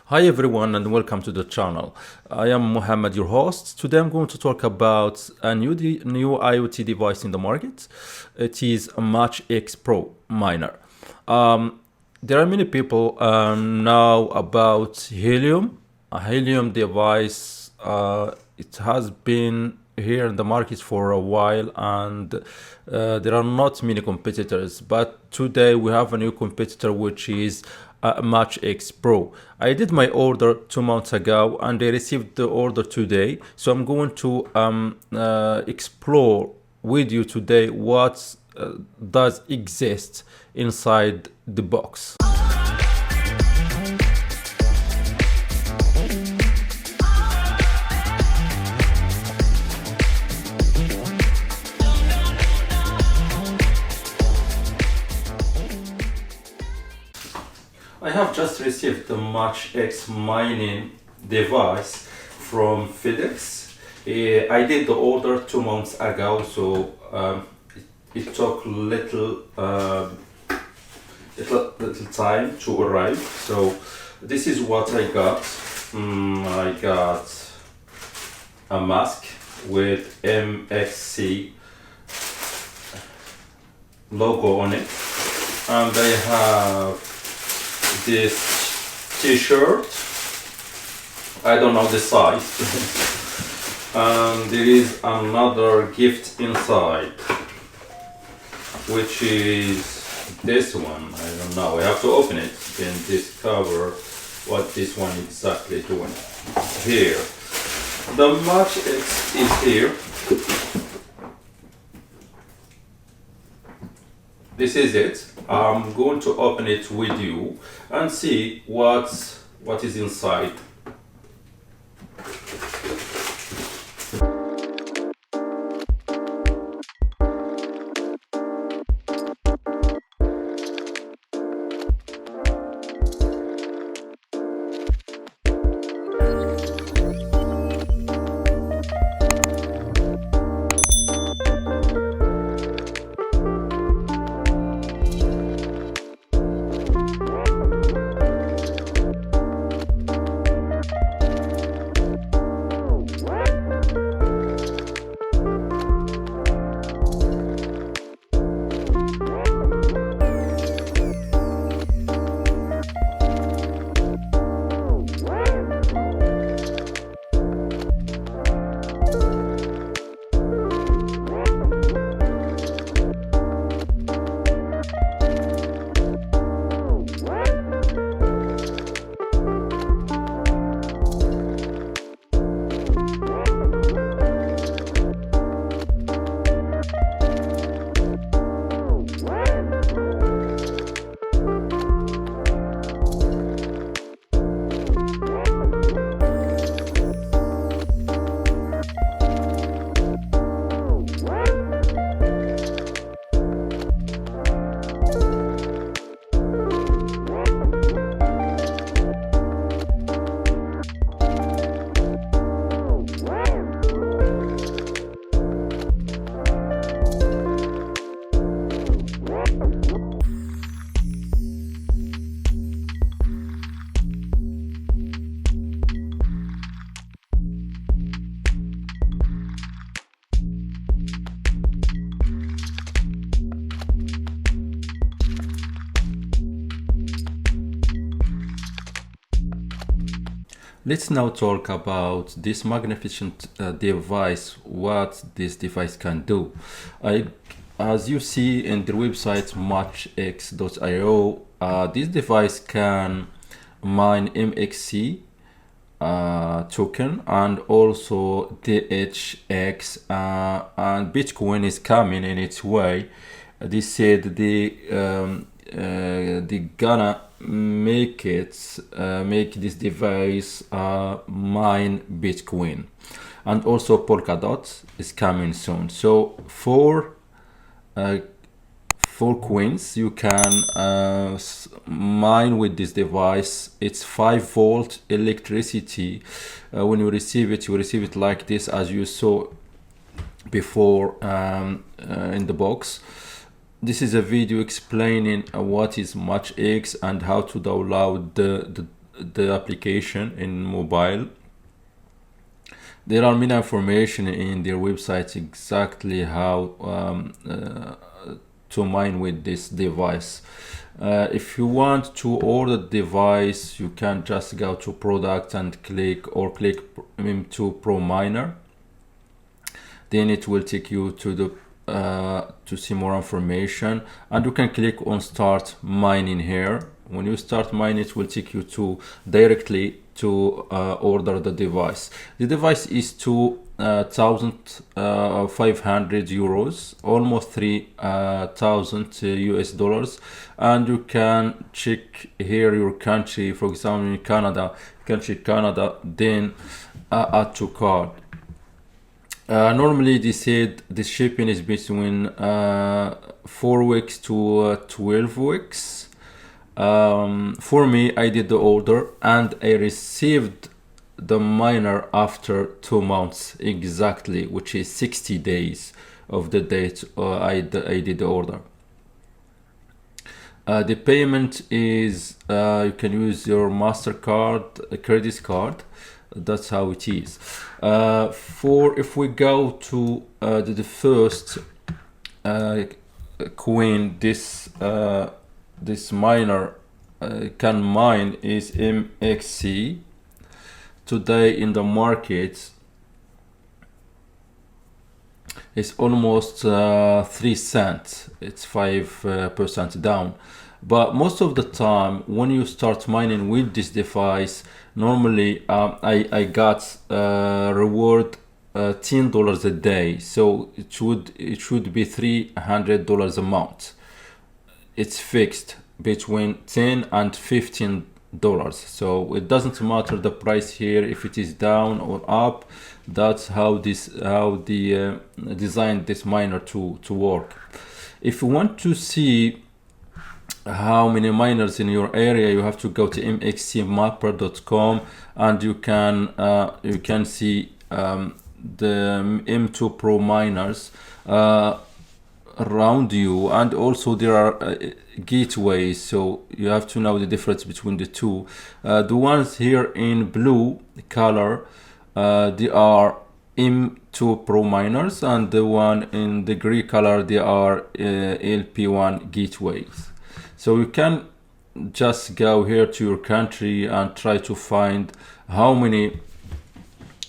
Hi everyone and welcome to the channel. I am Mohammed, your host. Today I'm going to talk about a new IoT device in the market. It is a MatchX Pro miner. There are many people now about Helium. A Helium device, it has been here in the market for a while and there are not many competitors, but today we have a new competitor which is MatchX Pro. I did my order 2 months ago and I received the order today, so I'm going to explore with you today what does exist inside the box. I have just received the MatchX mining device from FedEx. I did the order 2 months ago, so it took little time to arrive. So this is what I got. I got a mask with MXC logo on it, and I have this t-shirt. I don't know the size. And there is another gift inside, which is this one. I don't know, I have to open it and discover what this one exactly doing. Here the MatchX is here. This is it. I'm going to open it with you and see what is inside. Let's now talk about this magnificent device, what this device can do. As you see in the website matchx.io, this device can mine MXC token and also DHX, and Bitcoin is coming in its way. They said they gonna make this device mine Bitcoin, and also Polkadot is coming soon. So for coins you can mine with this device. It's 5-volt electricity. When you receive it like this, as you saw before in the box. This is a video explaining what is MatchX and how to download the application in mobile. There are many information in their website exactly how to mine with this device. If you want to order the device, you can just go to product and click M2 Pro Miner. Then it will take you to the to see more information, and you can click on start mining here. When you start mining, it will take you to directly to order the device. The device is 2,500 euros, almost 3,000 US dollars, and you can check here your country. For example, in Canada, you can check Canada, then add to cart. Normally they said the shipping is between 4 weeks to 12 weeks. For me, I did the order and I received the miner after 2 months exactly, which is 60 days of the date I did the order. The payment is you can use your MasterCard, a credit card. That's how it is. If we go to the first coin, this miner can mine is MXC. Today in the market it's almost 3 cents. It's 5% down. But most of the time when you start mining with this device, normally I got reward $10 a day, so it should be $300 a month. It's fixed between $10 and $15, so it doesn't matter the price here if it is down or up. That's how the designed this miner to work. If you want to see how many miners in your area, you have to go to MXProtocol, and you can see the M2 Pro miners around you, and also there are gateways, so you have to know the difference between the two. The ones here in blue color, they are M2 Pro miners, and the one in the gray color, they are LPWAN gateways. So you can just go here to your country and try to find how many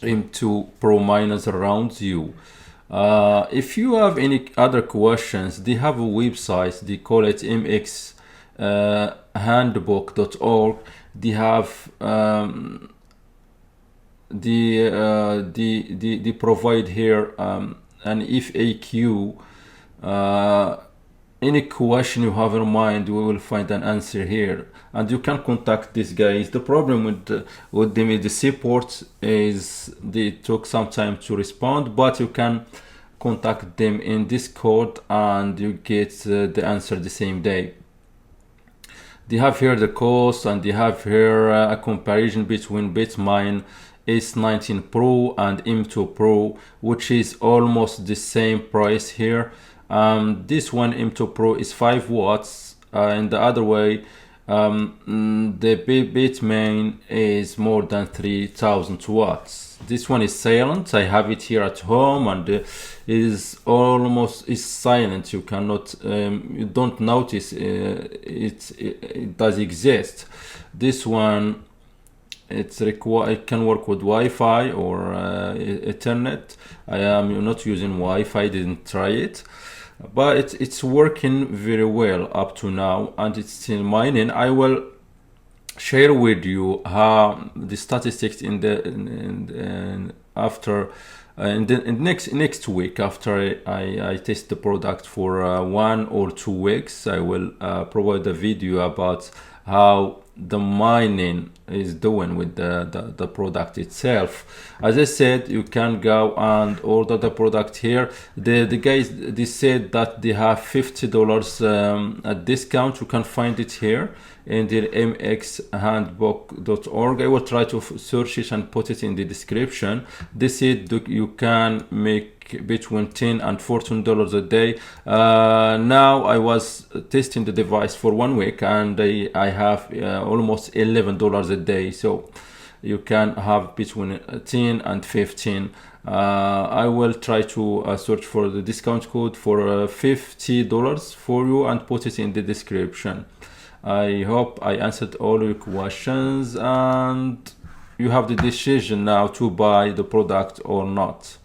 M2 Pro miners around you. If you have any other questions, they have a website, they call it MXhandbook.org. They have they provide here an FAQ. Any question you have in mind, we will find an answer here, and you can contact these guys. The problem with them with the support is they took some time to respond, but you can contact them in Discord and you get the answer the same day. They have here the cost, and they have here a comparison between Bitmine S19 Pro and M2 Pro, which is almost the same price here. This one M2 Pro is 5 watts, and the other way the Bitmain is more than 3000 watts. This one is silent. I have it here at home, and is silent. You cannot you don't notice it does exist. This one, it can work with Wi-Fi or Ethernet. I am not using Wi-Fi, didn't try it, but it's working very well up to now, and it's still mining. I will share with you how the statistics in next week after I test the product for 1 or 2 weeks. I will provide a video about how the mining is doing with the product itself. As I said, you can go and order the product here. The guys, they said that they have $50 a discount. You can find it here in the mxhandbook.org. I will try to search it and put it in the description. They said you can make make between $10 and $14 a day. Now I was testing the device for 1 week, and I have almost $11 a day. So you can have between 10 and 15. I will try to search for the discount code for $50 for you and put it in the description. I hope I answered all your questions, and you have the decision now to buy the product or not.